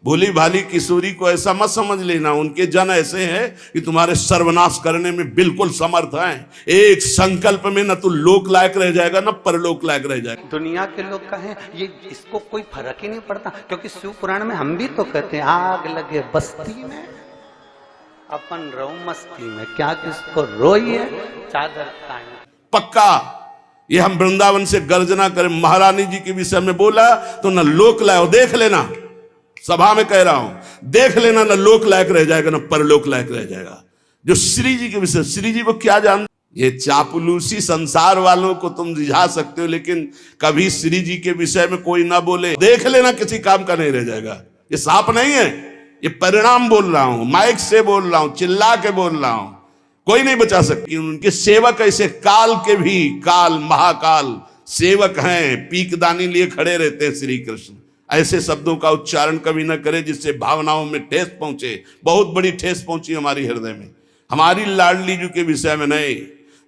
भोली भाली किशोरी को ऐसा मत समझ लेना, उनके जन ऐसे हैं कि तुम्हारे सर्वनाश करने में बिल्कुल समर्थ हैं। एक संकल्प में न तो लोक लायक रह जाएगा न परलोक लायक रह जाएगा। दुनिया के लोग कहें ये इसको कोई फर्क ही नहीं पड़ता, क्योंकि शिव पुराण में हम भी तो कहते हैं आग लगे बस्ती में अपन रो मस्ती में, क्या किसको रोइए चादर ताने। पक्का ये हम वृंदावन से गर्जना करें, महारानी जी के विषय में बोला तो न लोक लायक, देख लेना सभा में कह रहा हूं, देख लेना न लोक लायक रह जाएगा न परलोक लायक रह जाएगा। जो श्री जी के विषय, श्री जी को क्या जानते, ये चापलूसी संसार वालों को तुम रिझा सकते हो, लेकिन कभी श्री जी के विषय में कोई ना बोले, देख लेना किसी काम का नहीं रह जाएगा। ये साप नहीं है, ये परिणाम बोल रहा हूं, माइक से बोल रहा हूं, चिल्ला के बोल रहा हूं, कोई नहीं बचा सकती। उनके सेवक ऐसे काल के भी काल महाकाल सेवक हैं, पीकदानी लिए खड़े रहते हैं श्री कृष्ण। ऐसे शब्दों का उच्चारण कभी न करे जिससे भावनाओं में ठेस पहुंचे। बहुत बड़ी ठेस पहुंची हमारी हृदय में, हमारी लाडली जी के विषय में नहीं।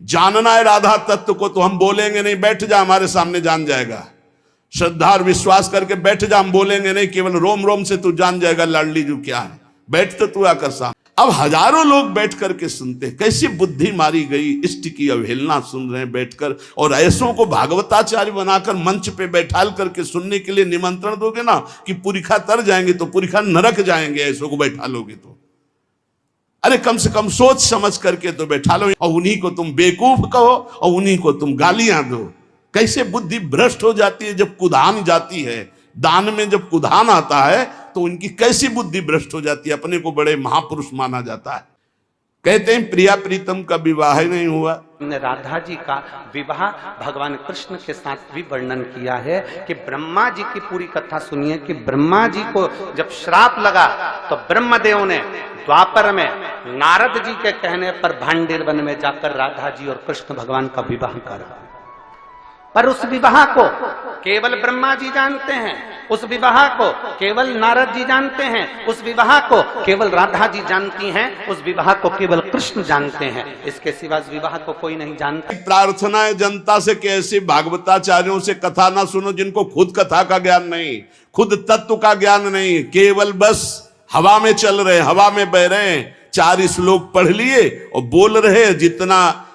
जानना है राधा तत्व को तो हम बोलेंगे नहीं, बैठ जा हमारे सामने जान जाएगा। श्रद्धा और विश्वास करके बैठ जा, हम बोलेंगे नहीं, केवल रोम रोम से तू जान जाएगा लाडली जी क्या है। बैठ तो तू आकर सामने। अब हजारों लोग बैठ करके सुनते हैं, कैसी बुद्धि मारी गई, इष्ट की अवहेलना सुन रहे हैं बैठकर। और ऐसों को भागवताचार्य बनाकर मंच पे बैठाल करके सुनने के लिए निमंत्रण दोगे ना कि पुरिखा तर जाएंगे तो पुरिखा नरक जाएंगे, ऐसों को बैठा लोगे तो। अरे कम से कम सोच समझ करके तो बैठा लो, और उन्हीं को तुम बेवकूफ कहो और उन्हीं को तुम गालियां दो। कैसे बुद्धि भ्रष्ट हो जाती है जब कुधान जाती है, दान में जब कुधान आता है तो उनकी कैसी बुद्धि भ्रष्ट हो जाती है। अपने को बड़े महापुरुष माना जाता है। कहते हैं प्रिया प्रीतम का विवाह नहीं हुआ। हमने राधा जी का विवाह भगवान कृष्ण के साथ भी वर्णन किया है कि ब्रह्मा जी की पूरी कथा सुनिए कि ब्रह्मा जी को जब श्राप लगा तो ब्रह्मदेव ने द्वापर में नारद जी के कहने पर भांडेर वन में जाकर राधा जी और कृष्ण भगवान का विवाह करा। पर उस विवाह को केवल ब्रह्मा जी जानते हैं, उस विवाह को केवल नारद जी जानते हैं, उस विवाह को केवल राधा जी जानती हैं, उस विवाह को केवल कृष्ण जानते हैं, इसके सिवा इस विवाह को कोई नहीं जानता। प्रार्थना है जनता से कि ऐसे भागवताचार्यों से कथा ना सुनो जिनको खुद कथा का ज्ञान नहीं, खुद तत्व का ज्ञान नहीं, केवल बस हवा में चल रहे, हवा में बह रहे हैं, 4 श्लोक पढ़ लिए और बोल रहे। जितना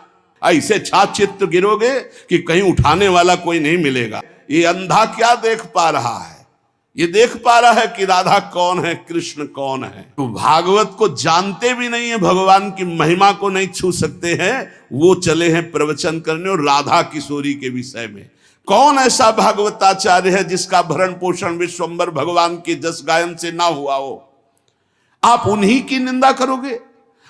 ऐसे छाचित्र गिरोगे कि कहीं उठाने वाला कोई नहीं मिलेगा। ये अंधा क्या देख पा रहा है, ये देख पा रहा है कि राधा कौन है, कृष्ण कौन है। तो भागवत को जानते भी नहीं है, भगवान की महिमा को नहीं छू सकते हैं, वो चले हैं प्रवचन करने और राधा किशोरी के विषय में। कौन ऐसा भागवताचार्य है जिसका भरण पोषण विश्वंभर भगवान के जस गायन से ना हुआ हो। आप उन्हीं की निंदा करोगे,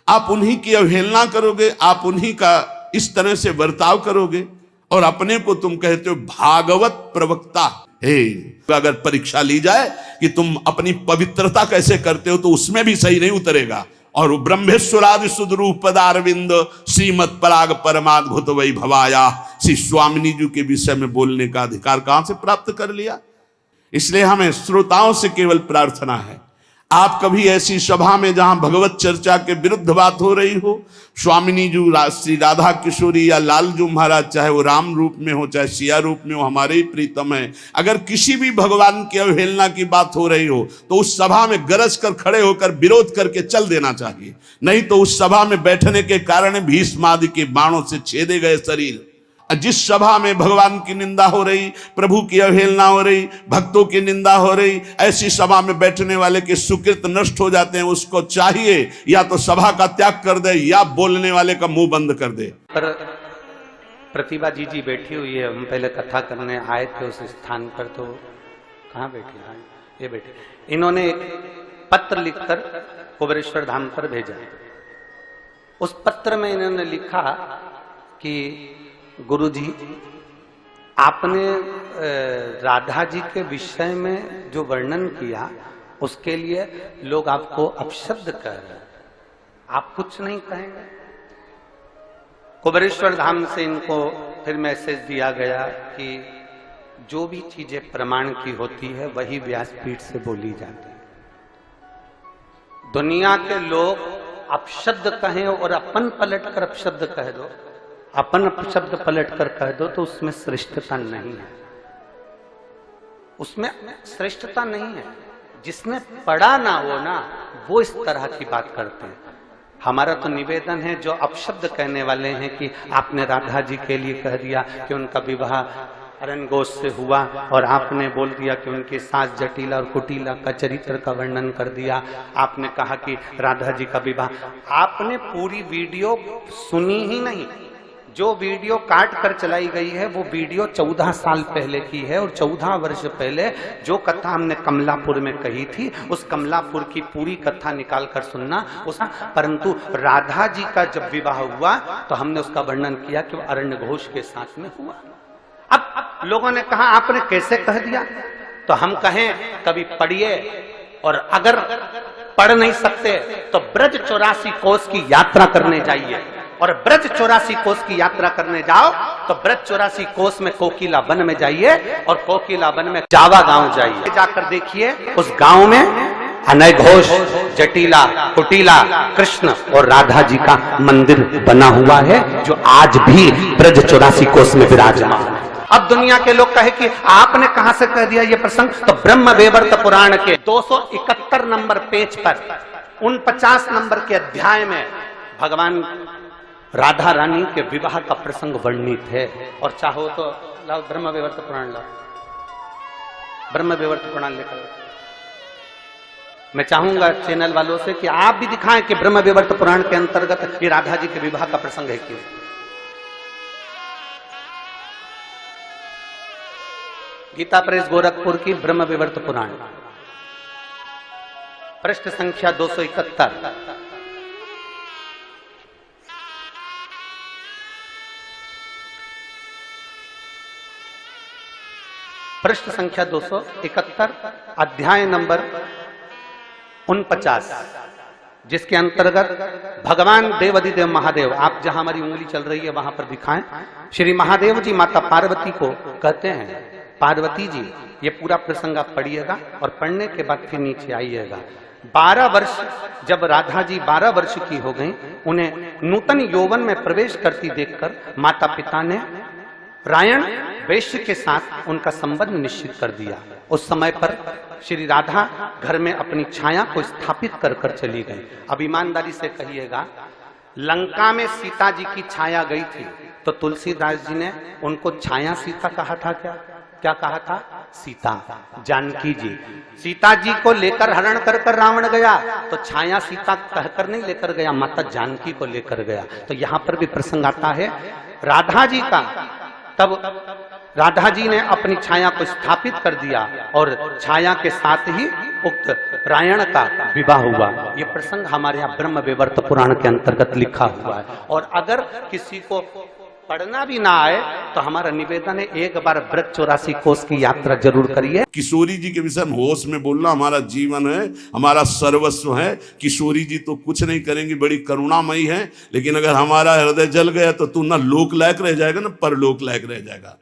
आप उन्हीं की अवहेलना करोगे, आप उन्हीं का इस तरह से बर्ताव करोगे और अपने को तुम कहते हो भागवत प्रवक्ता। अगर परीक्षा ली जाए कि तुम अपनी पवित्रता कैसे करते हो तो उसमें भी सही नहीं उतरेगा। और ब्रह्मेश्वरादि सुदरूप पदारविंद श्रीमद पराग परमाद्भुत वै भवाया, श्री स्वामिनी जी के विषय में बोलने का अधिकार कहां से प्राप्त कर लिया। इसलिए हमें श्रोताओं से केवल प्रार्थना है, आप कभी ऐसी सभा में जहां भगवत चर्चा के विरुद्ध बात हो रही हो, स्वामिनी जी श्री राधा किशोरी या लालजू महाराज, चाहे वो राम रूप में हो चाहे सिया रूप में हो, हमारे ही प्रीतम है, अगर किसी भी भगवान की अवहेलना की बात हो रही हो तो उस सभा में गरज कर खड़े होकर विरोध करके चल देना चाहिए। नहीं तो उस सभा में बैठने के कारण भीष्म आदि के बाणों से छेदे गए शरीर, जिस सभा में भगवान की निंदा हो रही, प्रभु की अवहेलना हो रही, भक्तों की निंदा हो रही, ऐसी सभा में बैठने वाले के सुकृत नष्ट हो जाते हैं। उसको चाहिए या तो सभा का त्याग कर दे या बोलने वाले का मुंह बंद कर दे। पर प्रतिभा जी बैठी हुई है, हम पहले कथा करने आए थे उस स्थान पर, तो कहाँ बैठी है? ये बैठे। इन्होंने पत्र लिखकर कुबेरेश्वर धाम पर भेजा। उस पत्र में इन्होंने लिखा कि गुरुजी, आपने राधा जी के विषय में जो वर्णन किया उसके लिए लोग आपको अपशब्द कह रहे हैं, आप कुछ नहीं कहेंगे? कुबेरेश्वर धाम से इनको फिर मैसेज दिया गया कि जो भी चीजें प्रमाण की होती है वही व्यासपीठ से बोली जाती है। दुनिया के लोग अपशब्द कहें और अपन पलट कर अपशब्द कह दो, अपन शब्द पलट कर कह दो तो उसमें श्रेष्ठता नहीं है, उसमें श्रेष्ठता नहीं है। जिसने पढ़ा ना हो ना, वो इस तरह की बात करते हैं। हमारा तो निवेदन है, जो अपशब्द कहने वाले हैं कि आपने राधा जी के लिए कह दिया कि उनका विवाह अरण्य घोष से हुआ, और आपने बोल दिया कि उनकी सास जटिला और कुटिला का चरित्र का वर्णन कर दिया, आपने कहा कि राधा जी का विवाह, आपने पूरी वीडियो सुनी ही नहीं। जो वीडियो काट कर चलाई गई है वो वीडियो 14 साल पहले की है, और 14 वर्ष पहले जो कथा हमने कमलापुर में कही थी, उस कमलापुर की पूरी कथा निकाल कर सुनना उसका। परंतु राधा जी का जब विवाह हुआ तो हमने उसका वर्णन किया कि वो अरण्य घोष के साथ में हुआ। अब लोगों ने कहा आपने कैसे कह दिया, तो हम कहें कभी पढ़िए, और अगर पढ़ नहीं सकते तो ब्रज 84 कोस की यात्रा करने जाइए, और ब्रज 84 कोस की यात्रा करने जाओ तो ब्रज 84 कोस में कोकिला वन में जाइए, और कोकिला वन में जावा गांव जाइए, जाकर देखिए उस गांव में अनय घोष, जटिला, कुटिला, कृष्ण और राधा जी का मंदिर बना हुआ है, जो आज भी ब्रज 84 कोस में विराजमान है। अब दुनिया के लोग कहे कि आपने कहां से कह दिया ये प्रसंग, तो ब्रह्म वैवर्त पुराण के 271 नंबर पेज पर 49 नंबर के अध्याय में भगवान राधा रानी के विवाह का प्रसंग वर्णित है। और चाहो तो लाओ ब्रह्म वैवर्त पुराण, लाओ ब्रह्म वैवर्त पुराण लेकर। मैं चाहूंगा चैनल वालों से कि आप भी दिखाएं कि ब्रह्म वैवर्त पुराण के अंतर्गत ये राधा जी के विवाह का प्रसंग है क्यों। गीता प्रेस गोरखपुर की ब्रह्म वैवर्त पुराण, पृष्ठ संख्या 271, पृष्ठ संख्या 271, अध्याय नंबर 49, जिसके अंतर्गत भगवान देवाधिदेव महादेव, आप जहां हमारी उंगली चल रही है वहां पर दिखाएं, श्री महादेव जी माता पार्वती को कहते हैं, पार्वती जी, ये पूरा प्रसंग आप पढ़िएगा और पढ़ने के बाद फिर नीचे आइएगा। 12 वर्ष जब राधा जी 12 वर्ष की हो गई, उन्हें नूतन यौवन में प्रवेश करती देखकर माता पिता ने रायण वैश्य के साथ उनका संबंध निश्चित कर दिया। उस समय पर श्री राधा घर में अपनी छाया को स्थापित कर कर चली गई। अब ईमानदारी से कहिएगा, लंका में सीता जी की छाया गई थी तो तुलसीदास जी ने उनको छाया सीता कहा था क्या? क्या कहा था? सीता, जानकी जी। सीता जी को लेकर हरण कर कर रावण गया तो छाया सीता कहकर नहीं लेकर गया, माता जानकी को लेकर गया। तो यहां पर भी प्रसंग आता है राधा जी का। तब राधा जी ने अपनी छाया को स्थापित कर दिया और छाया के साथ ही उक्त रायण का विवाह हुआ। ये प्रसंग हमारे यहाँ ब्रह्म वैवर्त पुराण के अंतर्गत लिखा हुआ है। और अगर किसी को पढ़ना भी ना आए तो हमारा निवेदन है, एक बार ब्रज 84 कोस की यात्रा जरूर करिए। किशोरी जी के विषय में होश में बोलना हमारा जीवन है, हमारा सर्वस्व है। किशोरी जी तो कुछ नहीं करेंगी, बड़ी करुणामयी है, लेकिन अगर हमारा हृदय जल गया तो तू ना लोक लायक रह जाएगा ना परलोक लायक रह जाएगा।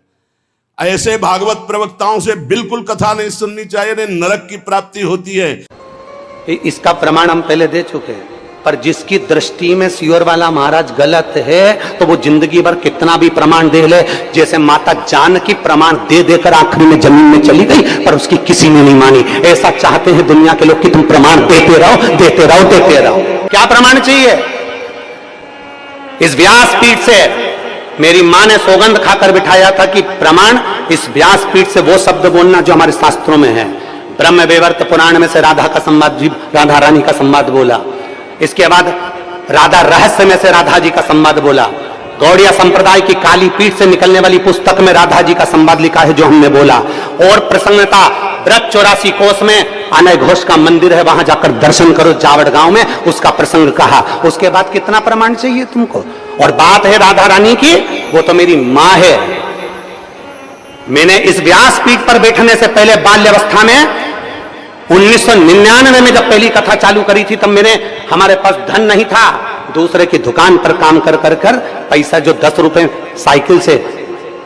ऐसे भागवत प्रवक्ताओं से बिल्कुल कथा नहीं सुननी चाहिए, नरक की प्राप्ति होती है। इसका प्रमाण हम पहले दे चुके हैं, पर जिसकी दृष्टि में सियोर वाला महाराज गलत है तो वो जिंदगी भर कितना भी प्रमाण दे ले। जैसे माता जानकी प्रमाण दे देकर आखिरी में जमीन में चली गई, पर उसकी किसी ने नहीं मानी। ऐसा चाहते हैं दुनिया के लोग कि तुम प्रमाण देते रहो, देते रहो, देते रहो। क्या प्रमाण चाहिए? इस व्यासपीठ से मेरी मां ने सौगंध खाकर बिठाया था कि प्रमाण इस व्यासपीठ से वो शब्द बोलना जो हमारे शास्त्रों में है। ब्रह्म वैवर्त पुराण में से राधा का संवाद, राधा रानी का संवाद बोला। इसके बाद राधा रहस्य में से राधा जी का संवाद बोला। गौड़िया संप्रदाय की काली पीठ से निकलने वाली पुस्तक में राधा जी का संवाद लिखा है जो हमने बोला। और प्रसन्नता ब्रज 84 कोस में अनय घोष का मंदिर है, वहां जाकर दर्शन करो जावड़ गांव में, उसका प्रसंग कहा। उसके बाद कितना प्रमाण चाहिए तुमको? और बात है राधा रानी की, वो तो मेरी मां है। मैंने इस व्यासपीठ पर बैठने से पहले बाल्यावस्था में 1999 में जब पहली कथा चालू करी थी, तब हमारे पास धन नहीं था। दूसरे की दुकान पर काम कर कर कर पैसा जो 10 रुपए साइकिल से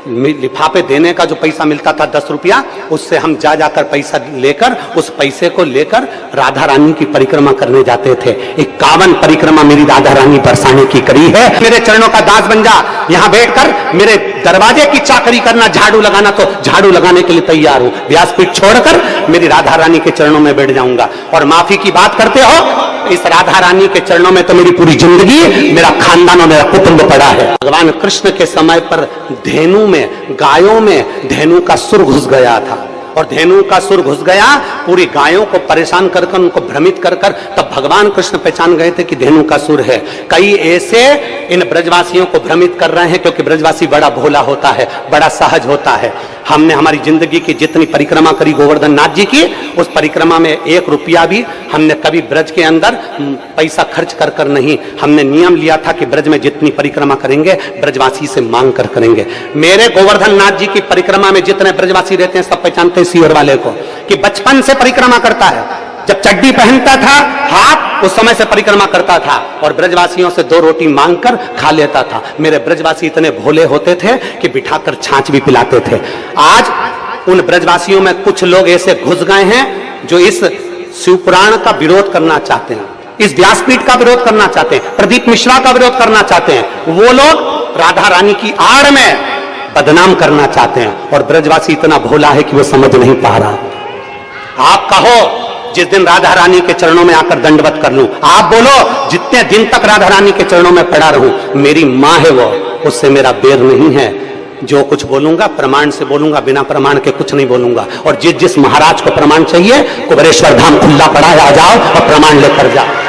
लिफाफे देने का जो पैसा मिलता था 10 रुपया, उससे हम जा जाकर पैसा लेकर, उस पैसे को लेकर राधा रानी की परिक्रमा करने जाते थे। 51 परिक्रमा मेरी राधा रानी बरसाने की करी है। मेरे चरणों का दास बन जा, यहां बैठकर मेरे दरवाजे की चाकरी करना, झाड़ू लगाना तो झाड़ू लगाने के लिए तैयार हूं। व्यासपीठ छोड़कर मेरी राधा रानी के चरणों में बैठ जाऊंगा। और माफी की बात करते हो, इस राधा रानी के चरणों में तो मेरी पूरी जिंदगी, मेरा खानदान और मेरा कुटुंब पड़ा है। भगवान कृष्ण के समय पर धेनु में, गायों में धेनु का सुर घुस गया था, और धेनु का सुर घुस गया, पूरी गायों को परेशान कर कर, उनको भ्रमित कर कर, तब भगवान कृष्ण पहचान गए थे कि धेनु का सुर है। कई ऐसे इन ब्रजवासियों को भ्रमित कर रहे हैं, क्योंकि ब्रजवासी बड़ा भोला होता है, बड़ा सहज होता है। हमने हमारी जिंदगी की जितनी परिक्रमा करी गोवर्धन नाथ जी की, उस परिक्रमा में 1 रुपया भी हमने कभी ब्रज के अंदर पैसा खर्च कर कर नहीं। हमने नियम लिया था कि ब्रज में जितनी परिक्रमा करेंगे ब्रजवासी से मांग कर करेंगे। मेरे गोवर्धन नाथ जी की परिक्रमा में जितने ब्रजवासी रहते हैं, सब पहचानते हैं सीवर वाले को, कि बचपन से परिक्रमा करता है। जब चड्डी पहनता था हाथ, उस समय से परिक्रमा करता था, और ब्रजवासियों से 2 रोटी मांगकर खा लेता था। मेरे ब्रजवासी इतने भोले होते थे कि बिठाकर छाछ भी पिलाते थे। आज उन ब्रजवासियों में कुछ लोग ऐसे घुस गए हैं जो इस शिवपुराण का विरोध करना चाहते हैं, इस व्यासपीठ का विरोध करना चाहते हैं, प्रदीप मिश्रा का विरोध करना चाहते हैं। वो लोग राधा रानी की आड़ में बदनाम करना चाहते हैं, और ब्रजवासी इतना भोला है कि वो समझ नहीं पा रहा। आप कहो जिस दिन राधा रानी के चरणों में आकर दंडवत कर लूं, आप बोलो जितने दिन तक राधा रानी के चरणों में पड़ा रहूं, मेरी मां है वो, उससे मेरा बैर नहीं है। जो कुछ बोलूंगा प्रमाण से बोलूंगा, बिना प्रमाण के कुछ नहीं बोलूंगा। और जिस जिस महाराज को प्रमाण चाहिए, कुबेरेश्वर धाम खुला पड़ा है, आ जाओ और प्रमाण लेकर जाओ।